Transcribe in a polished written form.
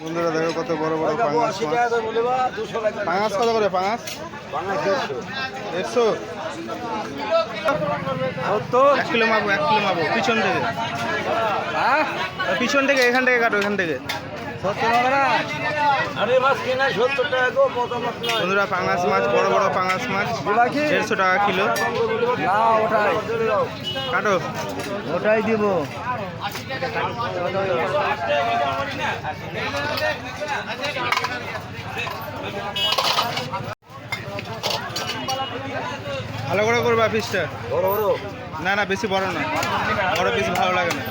বন্ধুরা দেখো কত বড় বড় পাঙাশ মাছ। পাঙাশ কত করে? পাঙাশ 150। 1 কিলো মাপো, 1 কিলো মাপো পিছন থেকে। হ্যাঁ পিছন থেকে, এখান থেকে কাটো, এখান থেকে। বন্ধুরা পাঙাশ মাছ, বড় বড় পাঙাশ মাছ 150 টাকা কিলো। কাটো, ওটাই দিব। ভালো করে করবা পিসটা। না না বেশি বড় না, বড় পিস ভালো লাগে না।